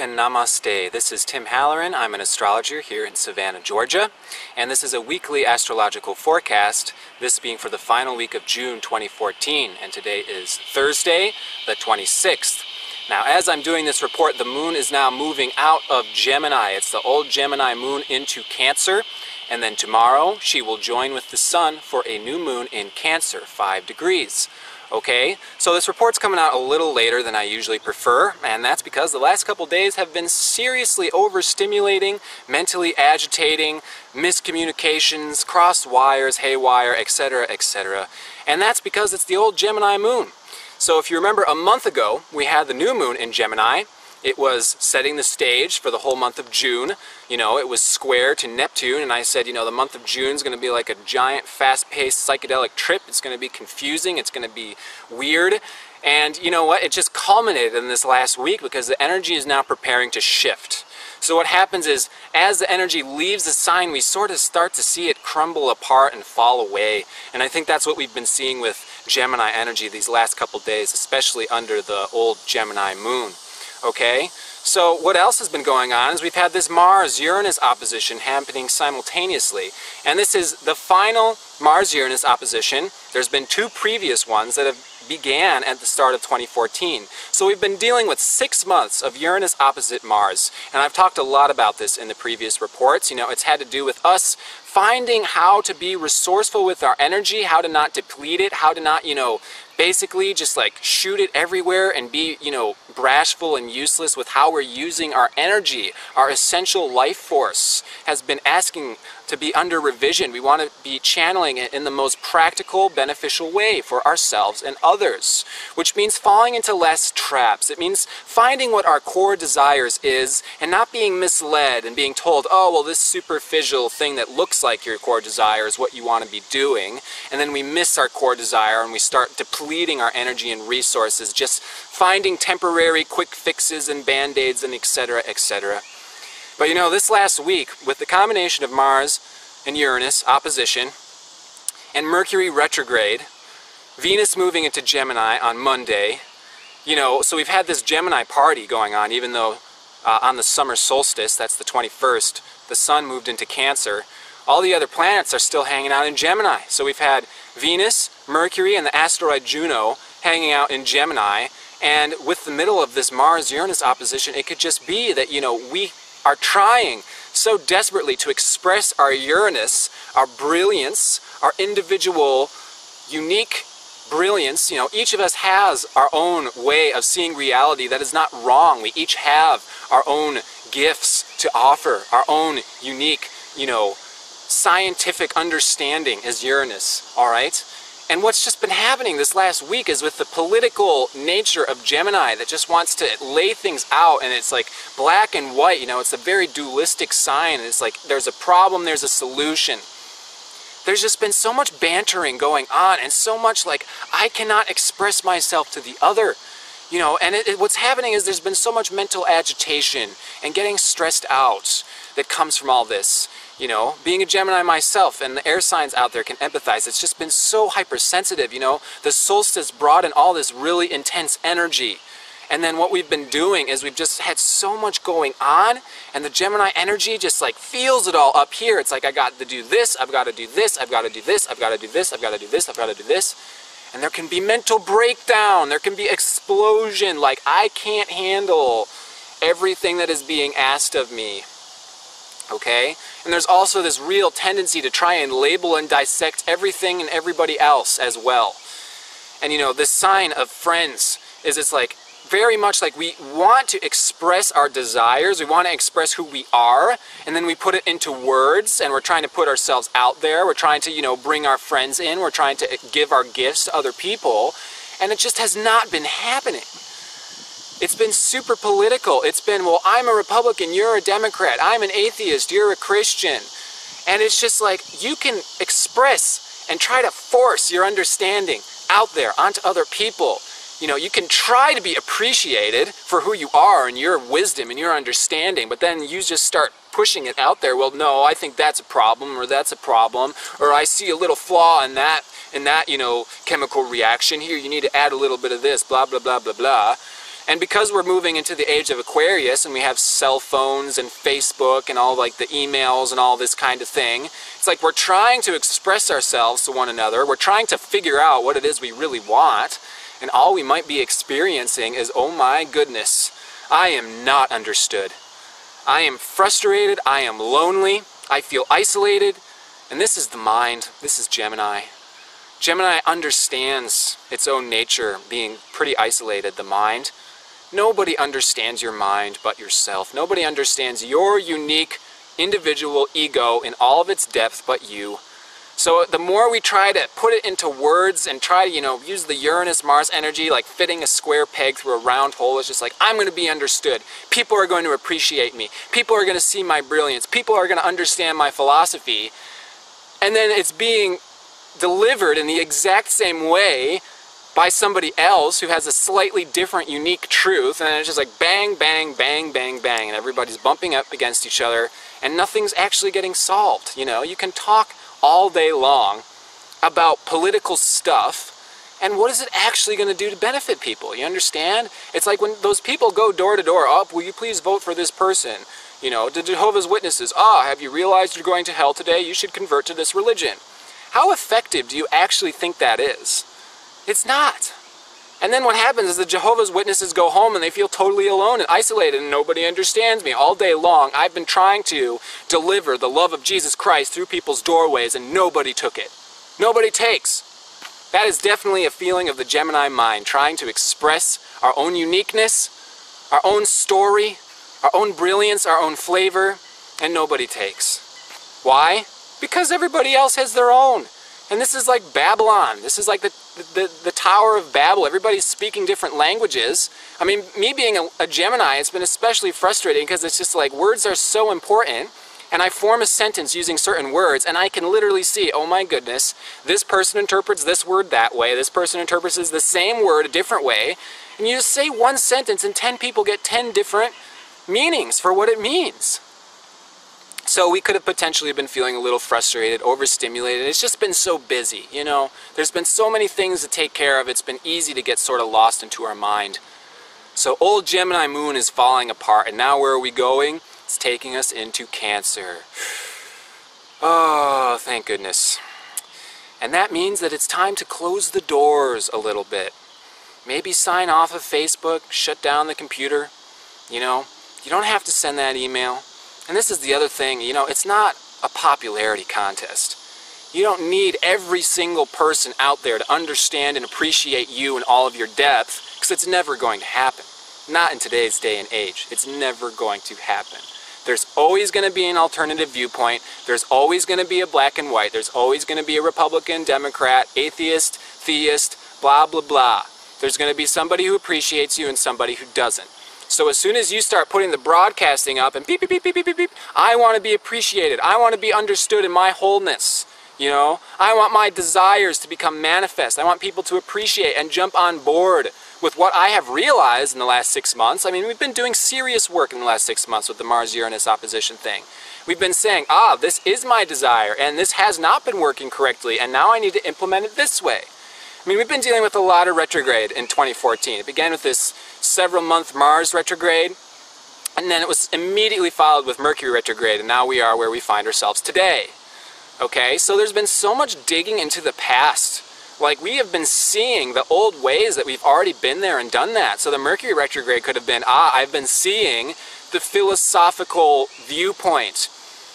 and namaste. This is Tim Halloran. I'm an astrologer here in Savannah, Georgia, and this is a weekly astrological forecast, this being for the final week of June 2014, and today is Thursday, the 26th. Now, as I'm doing this report, the moon is now moving out of Gemini. It's the old Gemini moon into Cancer, and then tomorrow she will join with the sun for a new moon in Cancer, 5 degrees. Okay, so this report's coming out a little later than I usually prefer, and that's because the last couple days have been seriously overstimulating, mentally agitating, miscommunications, crossed wires, haywire, etc., etc. And that's because it's the old Gemini moon. So if you remember, a month ago, we had the new moon in Gemini. It was setting the stage for the whole month of June. You know, it was square to Neptune, and I said, you know, the month of June is going to be like a giant, fast-paced psychedelic trip. It's going to be confusing. It's going to be weird. And you know what? It just culminated in this last week because the energy is now preparing to shift. So what happens is, as the energy leaves the sign, we sort of start to see it crumble apart and fall away. And I think that's what we've been seeing with Gemini energy these last couple days, especially under the old Gemini moon. Okay, so what else has been going on is we've had this Mars-Uranus opposition happening simultaneously. And this is the final Mars-Uranus opposition. There's been two previous ones that have began at the start of 2014. So we've been dealing with 6 months of Uranus opposite Mars. And I've talked a lot about this in the previous reports. You know, it's had to do with us finding how to be resourceful with our energy, how to not deplete it, how to not, you know, basically just like shoot it everywhere and be, you know, bashful and useless with how we're using our energy. Our essential life force has been asking to be under revision. We want to be channeling it in the most practical, beneficial way for ourselves and others, which means falling into less traps. It means finding what our core desires is and not being misled and being told, oh, well, this superficial thing that looks like your core desire is what you want to be doing, and then we miss our core desire and we start depleting our energy and resources, just finding temporary quick fixes and band-aids and etc., etc. But you know, this last week, with the combination of Mars and Uranus opposition, and Mercury retrograde, Venus moving into Gemini on Monday, you know, so we've had this Gemini party going on, even though on the summer solstice, that's the 21st, the sun moved into Cancer. All the other planets are still hanging out in Gemini. So we've had Venus, Mercury, and the asteroid Juno hanging out in Gemini. And with the middle of this Mars-Uranus opposition, it could just be that, you know, we are trying so desperately to express our Uranus, our brilliance, our individual, unique brilliance. You know, each of us has our own way of seeing reality that is not wrong. We each have our own gifts to offer, our own unique, you know, scientific understanding as Uranus, all right? And what's just been happening this last week is with the political nature of Gemini that just wants to lay things out, and it's like black and white, you know, it's a very dualistic sign, and it's like there's a problem, there's a solution. There's just been so much bantering going on, and so much like, I cannot express myself to the other, you know, and what's happening is there's been so much mental agitation and getting stressed out that comes from all this. You know, being a Gemini myself, and the air signs out there can empathize. It's just been so hypersensitive, you know. The solstice brought in all this really intense energy. And then what we've been doing is we've just had so much going on, and the Gemini energy just like feels it all up here. It's like, I got to do this, I've got to do this, I've got to do this, I've got to do this, I've got to do this, I've got to do this. And there can be mental breakdown, there can be explosion, like I can't handle everything that is being asked of me. Okay? And there's also this real tendency to try and label and dissect everything and everybody else as well. And you know, this sign of friends is, it's like very much like we want to express our desires, we want to express who we are, and then we put it into words, and we're trying to put ourselves out there, we're trying to, you know, bring our friends in, we're trying to give our gifts to other people, and it just has not been happening. It's been super political. It's been, well, I'm a Republican, you're a Democrat, I'm an atheist, you're a Christian. And it's just like, you can express and try to force your understanding out there onto other people. You know, you can try to be appreciated for who you are and your wisdom and your understanding, but then you just start pushing it out there. Well, no, I think that's a problem, or that's a problem, or I see a little flaw in that, you know, chemical reaction. Here, you need to add a little bit of this, blah, blah, blah, blah, blah. And because we're moving into the age of Aquarius and we have cell phones and Facebook and all like the emails and all this kind of thing, it's like we're trying to express ourselves to one another. We're trying to figure out what it is we really want. And all we might be experiencing is, oh my goodness, I am not understood. I am frustrated. I am lonely. I feel isolated. And this is the mind. This is Gemini. Gemini understands its own nature, being pretty isolated, the mind. Nobody understands your mind but yourself. Nobody understands your unique individual ego in all of its depth but you. So the more we try to put it into words and try to, use the Uranus-Mars energy, like fitting a square peg through a round hole, it's just like, I'm going to be understood. People are going to appreciate me. People are going to see my brilliance. People are going to understand my philosophy. And then it's being delivered in the exact same way by somebody else who has a slightly different, unique truth, and it's just like bang, bang, bang, bang, bang, and everybody's bumping up against each other, and nothing's actually getting solved. You can talk all day long about political stuff, and what is it actually going to do to benefit people? You understand? It's like when those people go door to door, will you please vote for this person? The Jehovah's Witnesses, have you realized you're going to hell today? You should convert to this religion. How effective do you actually think that is? It's not. And then what happens is the Jehovah's Witnesses go home and they feel totally alone and isolated and nobody understands me. All day long, I've been trying to deliver the love of Jesus Christ through people's doorways and nobody took it. Nobody takes. That is definitely a feeling of the Gemini mind, trying to express our own uniqueness, our own story, our own brilliance, our own flavor, and nobody takes. Why? Because everybody else has their own. And this is like Babylon. This is like the Tower of Babel. Everybody's speaking different languages. I mean, me being a Gemini, it's been especially frustrating because it's just like words are so important. And I form a sentence using certain words, and I can literally see, oh my goodness, this person interprets this word that way. This person interprets the same word a different way. And you just say one sentence and 10 people get 10 different meanings for what it means. So we could have potentially been feeling a little frustrated, overstimulated. It's just been so busy, There's been so many things to take care of. It's been easy to get sort of lost into our mind. So old Gemini moon is falling apart, and now where are we going? It's taking us into Cancer. Oh, thank goodness. And that means that it's time to close the doors a little bit. Maybe sign off of Facebook, shut down the computer. You don't have to send that email. And this is the other thing, it's not a popularity contest. You don't need every single person out there to understand and appreciate you and all of your depth, because it's never going to happen. Not in today's day and age. It's never going to happen. There's always going to be an alternative viewpoint. There's always going to be a black and white. There's always going to be a Republican, Democrat, atheist, theist, blah, blah, blah. There's going to be somebody who appreciates you and somebody who doesn't. So as soon as you start putting the broadcasting up and beep, beep, beep, beep, beep, beep, beep, I want to be appreciated. I want to be understood in my wholeness. I want my desires to become manifest. I want people to appreciate and jump on board with what I have realized in the last 6 months. I mean, we've been doing serious work in the last 6 months with the Mars-Uranus opposition thing. We've been saying, this is my desire, and this has not been working correctly, and now I need to implement it this way. I mean, we've been dealing with a lot of retrograde in 2014. It began with this several-month Mars retrograde, and then it was immediately followed with Mercury retrograde, and now we are where we find ourselves today. Okay, so there's been so much digging into the past. Like, we have been seeing the old ways that we've already been there and done that. So the Mercury retrograde could have been, I've been seeing the philosophical viewpoint,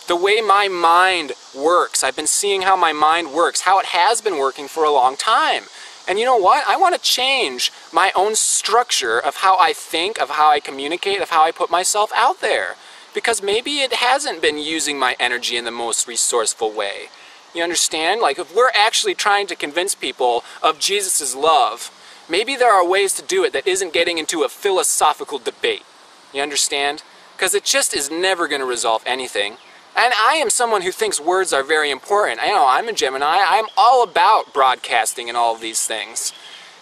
the way my mind works. I've been seeing how my mind works, how it has been working for a long time. And you know what? I want to change my own structure of how I think, of how I communicate, of how I put myself out there. Because maybe it hasn't been using my energy in the most resourceful way. You understand? Like, if we're actually trying to convince people of Jesus' love, maybe there are ways to do it that isn't getting into a philosophical debate. You understand? Because it just is never going to resolve anything. And I am someone who thinks words are very important. I'm a Gemini. I'm all about broadcasting and all of these things.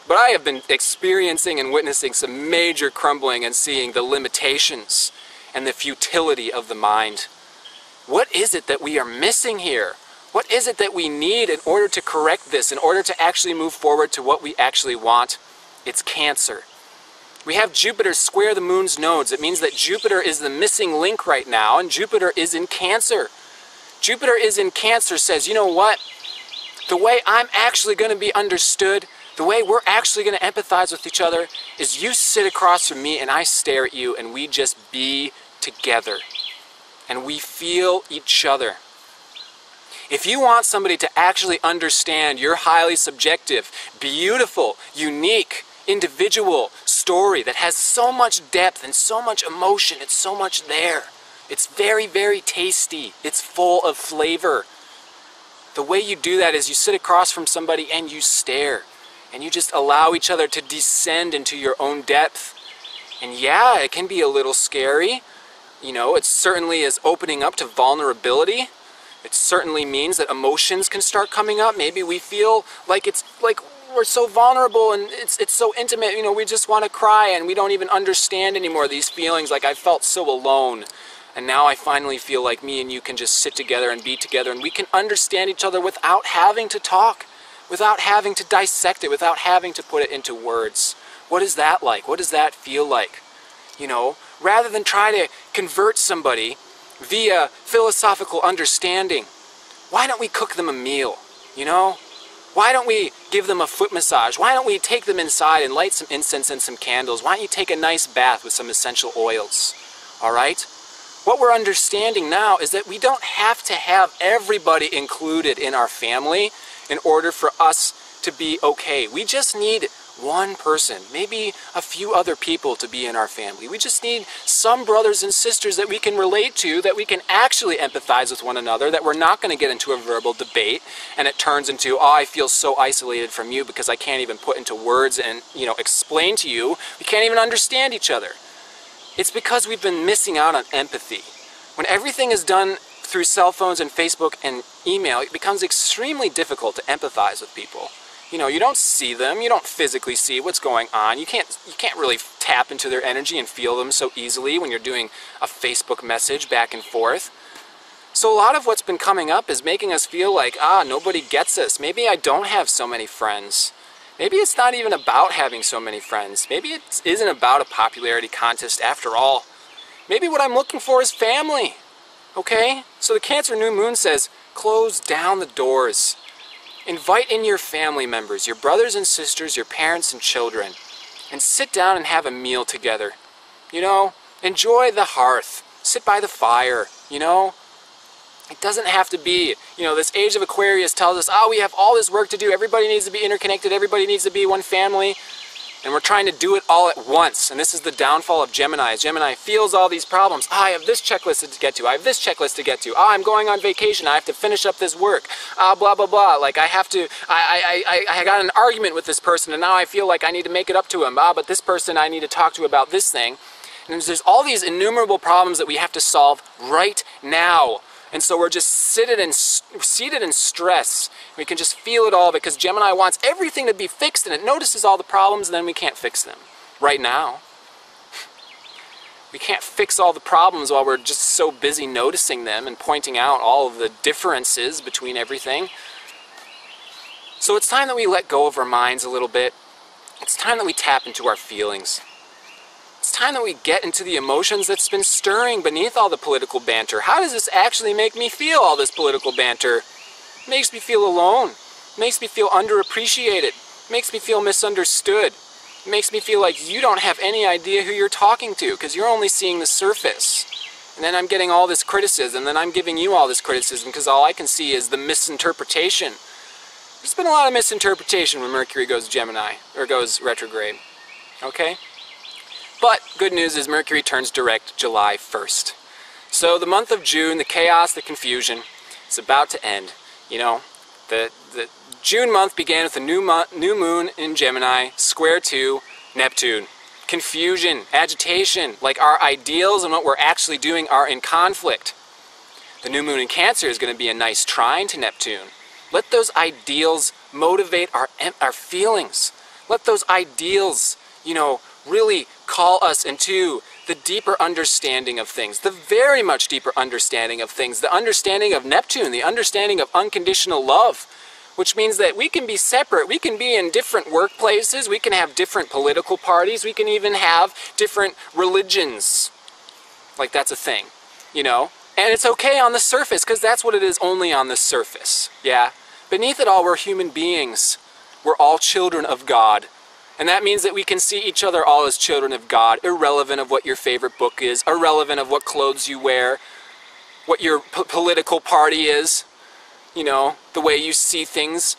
But I have been experiencing and witnessing some major crumbling and seeing the limitations and the futility of the mind. What is it that we are missing here? What is it that we need in order to correct this, in order to actually move forward to what we actually want? It's Cancer. We have Jupiter square the moon's nodes. It means that Jupiter is the missing link right now, and Jupiter is in Cancer. Jupiter is in Cancer says, you know what? The way I'm actually going to be understood, the way we're actually going to empathize with each other is you sit across from me and I stare at you and we just be together. And we feel each other. If you want somebody to actually understand your highly subjective, beautiful, unique, individual story that has so much depth and so much emotion, it's so much there. It's very, very tasty. It's full of flavor. The way you do that is you sit across from somebody and you stare. And you just allow each other to descend into your own depth. And yeah, it can be a little scary. You know, it certainly is opening up to vulnerability. It certainly means that emotions can start coming up. Maybe we feel like it's like we're so vulnerable and it's so intimate, you know, we just want to cry and we don't even understand anymore these feelings. Like I felt so alone. And now I finally feel like me and you can just sit together and be together and we can understand each other without having to talk, without having to dissect it, without having to put it into words. What is that like? What does that feel like? You know, rather than try to convert somebody via philosophical understanding, why don't we cook them a meal, you know? Why don't we give them a foot massage? Why don't we take them inside and light some incense and some candles? Why don't you take a nice bath with some essential oils, all right? What we're understanding now is that we don't have to have everybody included in our family in order for us to be okay. We just need one person, maybe a few other people to be in our family. We just need some brothers and sisters that we can relate to, that we can actually empathize with one another, that we're not going to get into a verbal debate and it turns into, oh, I feel so isolated from you because I can't even put into words and, you know, explain to you. We can't even understand each other. It's because we've been missing out on empathy. When everything is done through cell phones and Facebook and email, it becomes extremely difficult to empathize with people. You know, you don't see them, you don't physically see what's going on. You can't really tap into their energy and feel them so easily when you're doing a Facebook message back and forth. So a lot of what's been coming up is making us feel like, nobody gets us. Maybe I don't have so many friends. Maybe it's not even about having so many friends. Maybe it isn't about a popularity contest after all. Maybe what I'm looking for is family. Okay? So the Cancer new moon says, close down the doors. Invite in your family members, your brothers and sisters, your parents and children, and sit down and have a meal together. You know, enjoy the hearth. Sit by the fire, you know? It doesn't have to be, you know, this age of Aquarius tells us, we have all this work to do. Everybody needs to be interconnected. Everybody needs to be one family. And we're trying to do it all at once. And this is the downfall of Gemini. Gemini feels all these problems. I have this checklist to get to. I have this checklist to get to. I'm going on vacation. I have to finish up this work. Blah, blah, blah. Like I have to, I got an argument with this person and now I feel like I need to make it up to him. But this person I need to talk to about this thing. And there's all these innumerable problems that we have to solve right now. And so we're just seated in stress. We can just feel it all because Gemini wants everything to be fixed and it notices all the problems and then we can't fix them right now. We can't fix all the problems while we're just so busy noticing them and pointing out all of the differences between everything. So it's time that we let go of our minds a little bit. It's time that we tap into our feelings. It's time that we get into the emotions that's been stirring beneath all the political banter. How does this actually make me feel, all this political banter? It makes me feel alone. It makes me feel underappreciated. It makes me feel misunderstood. It makes me feel like you don't have any idea who you're talking to because you're only seeing the surface. And then I'm getting all this criticism, and then I'm giving you all this criticism because all I can see is the misinterpretation. There's been a lot of misinterpretation when Mercury goes Gemini, or goes retrograde. Okay? But good news is Mercury turns direct July 1st. So the month of June, the chaos, the confusion, is about to end. You know, the June month began with a new moon in Gemini, square to Neptune. Confusion, agitation, like our ideals and what we're actually doing are in conflict. The new moon in Cancer is going to be a nice trine to Neptune. Let those ideals motivate our feelings. Let those ideals, you know, really call us into the deeper understanding of things, the very much deeper understanding of things, the understanding of Neptune, the understanding of unconditional love. which means that we can be separate. We can be in different workplaces. We can have different political parties. We can even have different religions. Like, that's a thing, you know? And it's okay on the surface, because that's what it is, only on the surface, yeah? Beneath it all, we're human beings. We're all children of God. And that means that we can see each other all as children of God, irrelevant of what your favorite book is, irrelevant of what clothes you wear, what your political party is, you know, the way you see things.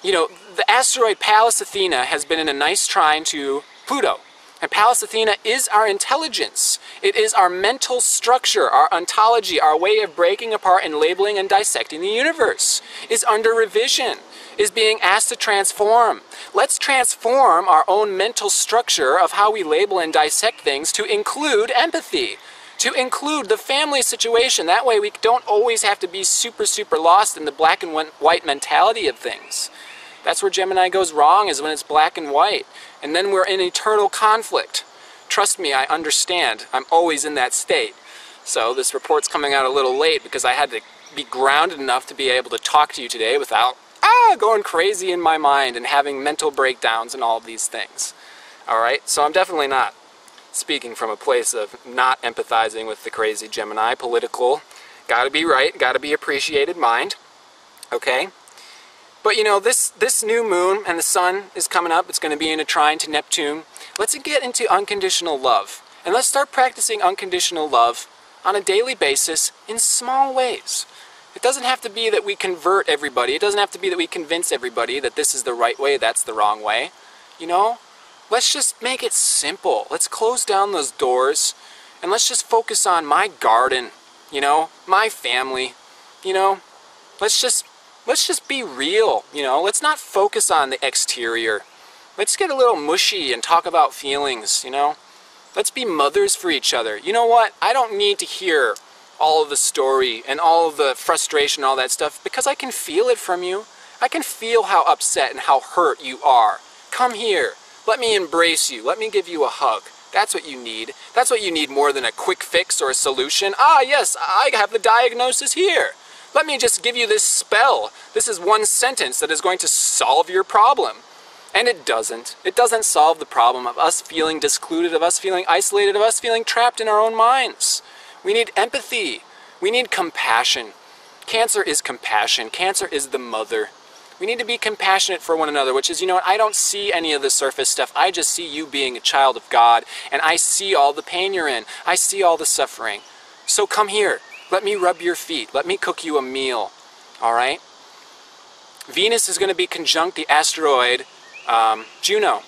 You know, the asteroid Pallas Athena has been in a nice trine to Pluto. And Pallas Athena is our intelligence. It is our mental structure, our ontology, our way of breaking apart and labeling and dissecting the universe. Is under revision, is being asked to transform. Let's transform our own mental structure of how we label and dissect things to include empathy, to include the family situation. That way we don't always have to be super lost in the black and white mentality of things. That's where Gemini goes wrong, is when it's black and white. And then we're in eternal conflict. Trust me, I understand. I'm always in that state. So this report's coming out a little late because I had to be grounded enough to be able to talk to you today without going crazy in my mind and having mental breakdowns and all of these things. Alright, so I'm definitely not speaking from a place of not empathizing with the crazy Gemini, political, gotta be right, gotta be appreciated mind. Okay? But you know, this new moon and the sun is coming up. It's going to be in a trine to Neptune. Let's get into unconditional love. And let's start practicing unconditional love on a daily basis in small ways. It doesn't have to be that we convert everybody. It doesn't have to be that we convince everybody that this is the right way, that's the wrong way. You know, let's just make it simple. Let's close down those doors and let's just focus on my garden, you know, my family, you know. Let's just be real, you know. Let's not focus on the exterior. Let's get a little mushy and talk about feelings, you know. Let's be mothers for each other. You know what? I don't need to hear all of the story and all of the frustration, all that stuff, because I can feel it from you. I can feel how upset and how hurt you are. Come here. Let me embrace you. Let me give you a hug. That's what you need. That's what you need more than a quick fix or a solution. Ah, yes, I have the diagnosis here. Let me just give you this spell. This is one sentence that is going to solve your problem. And it doesn't. It doesn't solve the problem of us feeling discluded, of us feeling isolated, of us feeling trapped in our own minds. We need empathy. We need compassion. Cancer is compassion. Cancer is the mother. We need to be compassionate for one another, which is, you know what, I don't see any of the surface stuff. I just see you being a child of God, and I see all the pain you're in. I see all the suffering. So come here. Let me rub your feet. Let me cook you a meal. All right? Venus is going to be conjunct the asteroid Juno.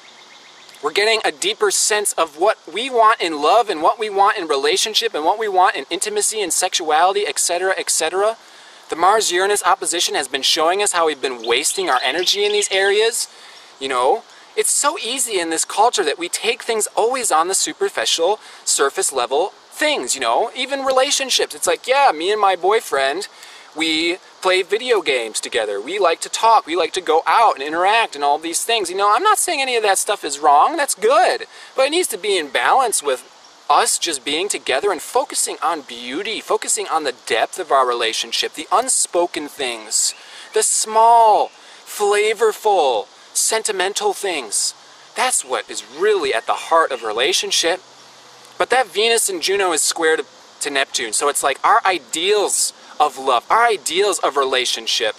We're getting a deeper sense of what we want in love and what we want in relationship and what we want in intimacy and sexuality, etc., etc. The Mars-Uranus opposition has been showing us how we've been wasting our energy in these areas. You know, it's so easy in this culture that we take things always on the superficial, surface level things, you know, even relationships. It's like, yeah, me and my boyfriend, we play video games together. We like to talk. We like to go out and interact and all these things. You know, I'm not saying any of that stuff is wrong. That's good. But it needs to be in balance with us just being together and focusing on beauty, focusing on the depth of our relationship, the unspoken things, the small, flavorful, sentimental things. That's what is really at the heart of relationship. But that Venus and Juno is squared to Neptune. So it's like our ideals of love, our ideals of relationship.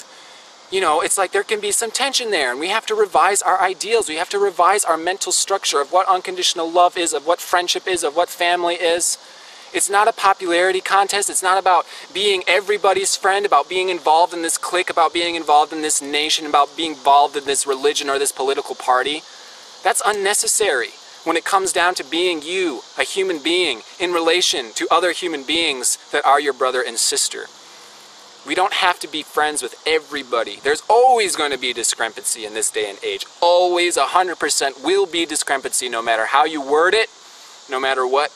You know, it's like there can be some tension there, and we have to revise our ideals. We have to revise our mental structure of what unconditional love is, of what friendship is, of what family is. It's not a popularity contest. It's not about being everybody's friend, about being involved in this clique, about being involved in this nation, about being involved in this religion or this political party. That's unnecessary. When it comes down to being you, a human being, in relation to other human beings that are your brother and sister. We don't have to be friends with everybody. There's always going to be discrepancy in this day and age. Always, 100% will be discrepancy, no matter how you word it, no matter what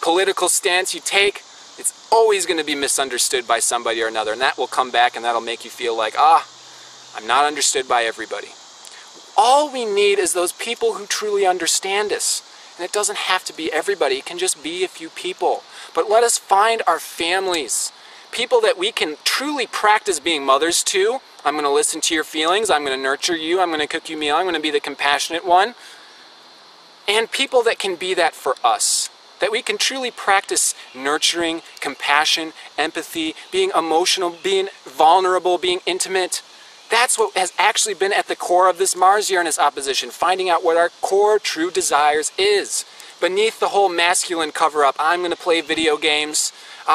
political stance you take. It's always going to be misunderstood by somebody or another, and that will come back and that'll make you feel like, I'm not understood by everybody. All we need is those people who truly understand us. And it doesn't have to be everybody. It can just be a few people. But let us find our families. People that we can truly practice being mothers to, I'm going to listen to your feelings. I'm going to nurture you. I'm going to cook you a meal. I'm going to be the compassionate one. And people that can be that for us. That we can truly practice nurturing, compassion, empathy, being emotional, being vulnerable, being intimate. That's what has actually been at the core of this Mars-Uranus opposition, finding out what our core true desires is. Beneath the whole masculine cover-up, I'm going to play video games.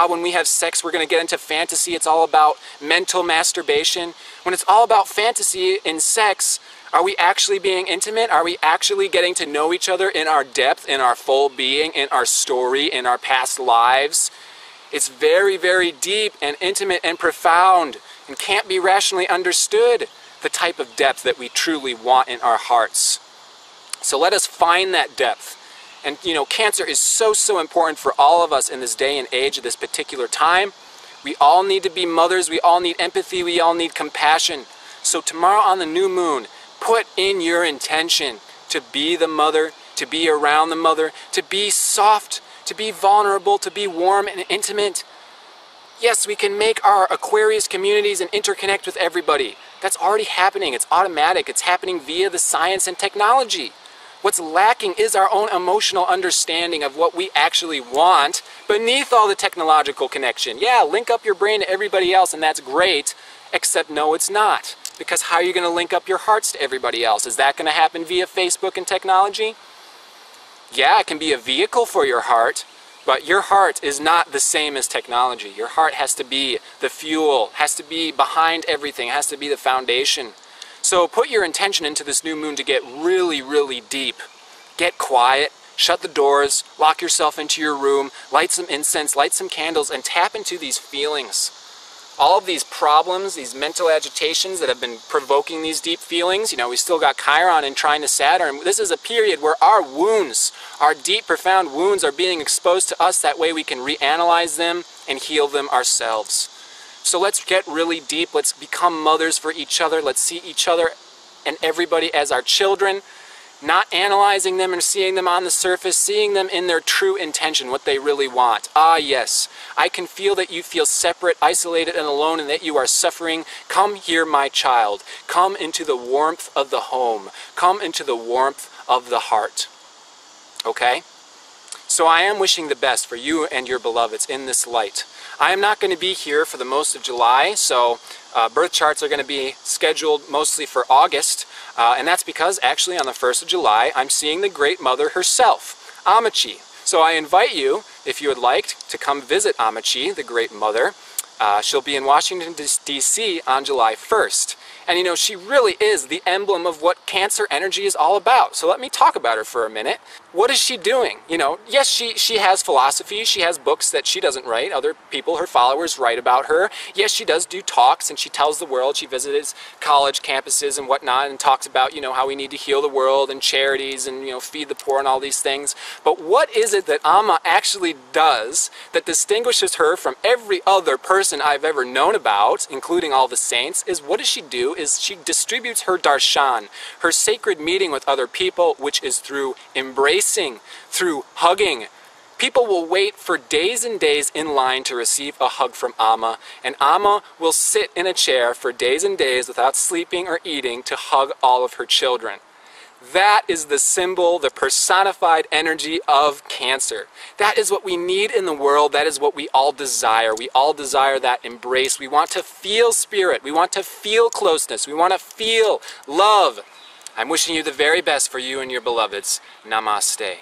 When we have sex, we're going to get into fantasy. It's all about mental masturbation. When it's all about fantasy in sex, are we actually being intimate? Are we actually getting to know each other in our depth, in our full being, in our story, in our past lives? It's very, very deep and intimate and profound and can't be rationally understood, the type of depth that we truly want in our hearts. So let us find that depth. And you know, Cancer is so, so important for all of us in this day and age, at this particular time. We all need to be mothers. We all need empathy. We all need compassion. So tomorrow on the new moon, put in your intention to be the mother, to be around the mother, to be soft, to be vulnerable, to be warm and intimate. Yes, we can make our Aquarius communities and interconnect with everybody. That's already happening. It's automatic. It's happening via the science and technology. What's lacking is our own emotional understanding of what we actually want beneath all the technological connection. Yeah, link up your brain to everybody else and that's great, except no, it's not. Because how are you going to link up your hearts to everybody else? Is that going to happen via Facebook and technology? Yeah, it can be a vehicle for your heart, but your heart is not the same as technology. Your heart has to be the fuel, has to be behind everything, has to be the foundation. So put your intention into this new moon to get really, really deep. Get quiet, shut the doors, lock yourself into your room, light some incense, light some candles, and tap into these feelings. All of these problems, these mental agitations that have been provoking these deep feelings, you know, we still got Chiron and trine to Saturn. This is a period where our wounds, our deep, profound wounds are being exposed to us. That way we can reanalyze them and heal them ourselves. So let's get really deep. Let's become mothers for each other. Let's see each other and everybody as our children, not analyzing them and seeing them on the surface, seeing them in their true intention, what they really want. Ah, yes, I can feel that you feel separate, isolated, and alone, and that you are suffering. Come here, my child. Come into the warmth of the home. Come into the warmth of the heart. Okay? So I am wishing the best for you and your beloveds in this light. I am not going to be here for the most of July, so birth charts are going to be scheduled mostly for August. And that's because actually on the 1st of July, I'm seeing the Great Mother herself, Amachi. So I invite you, if you would like, to come visit Amachi, the Great Mother. She'll be in Washington, D.C. on July 1st. And you know, she really is the emblem of what Cancer energy is all about. So let me talk about her for a minute. What is she doing? You know, yes, she has philosophy. She has books that she doesn't write. Other people, her followers, write about her. Yes, she does do talks and she tells the world. She visits college campuses and whatnot and talks about, you know, how we need to heal the world and charities and, you know, feed the poor and all these things. But what is it that Amma actually does that distinguishes her from every other person I've ever known about, including all the saints, is what does she do? Is she distributes her darshan, her sacred meeting with other people, which is through embracing, through hugging. People will wait for days and days in line to receive a hug from Amma, and Amma will sit in a chair for days and days without sleeping or eating to hug all of her children. That is the symbol, the personified energy of Cancer. That is what we need in the world. That is what we all desire. We all desire that embrace. We want to feel spirit. We want to feel closeness. We want to feel love. I'm wishing you the very best for you and your beloveds. Namaste.